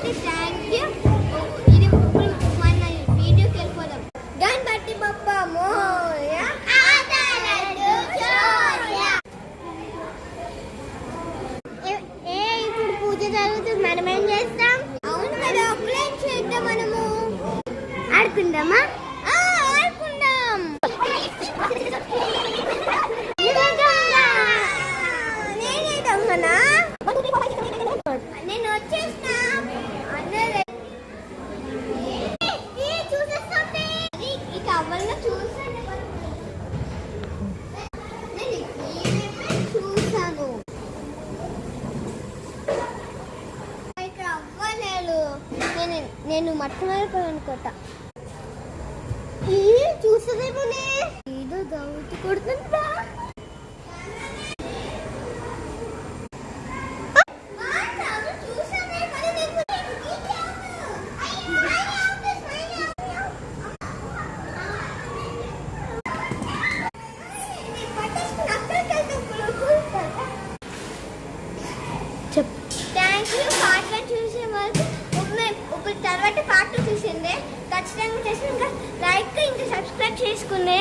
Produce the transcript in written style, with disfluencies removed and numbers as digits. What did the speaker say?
అయితే thank you. ఇది ఇప్పుడు మన వీడియోకి వెళ్ళిపోదాం. గణపతి బప్ప మోరియా. ఇప్పుడు పూజ జరుగుతుంది, మనం ఏం చేస్తాం? అవును కదా, అప్పుడే చేద్దాం. మనము ఆడుకుందామా? ఆడుకుందాం. నేనే దొంగనా? నేను వచ్చేస్తా. చూసేస్తాను ఈ కవర్లో చూసాను. చూసాను ఇక్కడ అవ్వలేదు. నేను మట్టమైపోయాను అనుకోట. చూసేదేమోనే ఏదో దౌతు కొడుతుందా. Thank you. పార్ట్ 1 చూసే వరకు ఇప్పుడు తర్వాత పార్ట్ 2 చూసిందే ఖచ్చితంగా చేసి ఇంకా లైక్ ఇంకా సబ్స్క్రైబ్ చేసుకునే.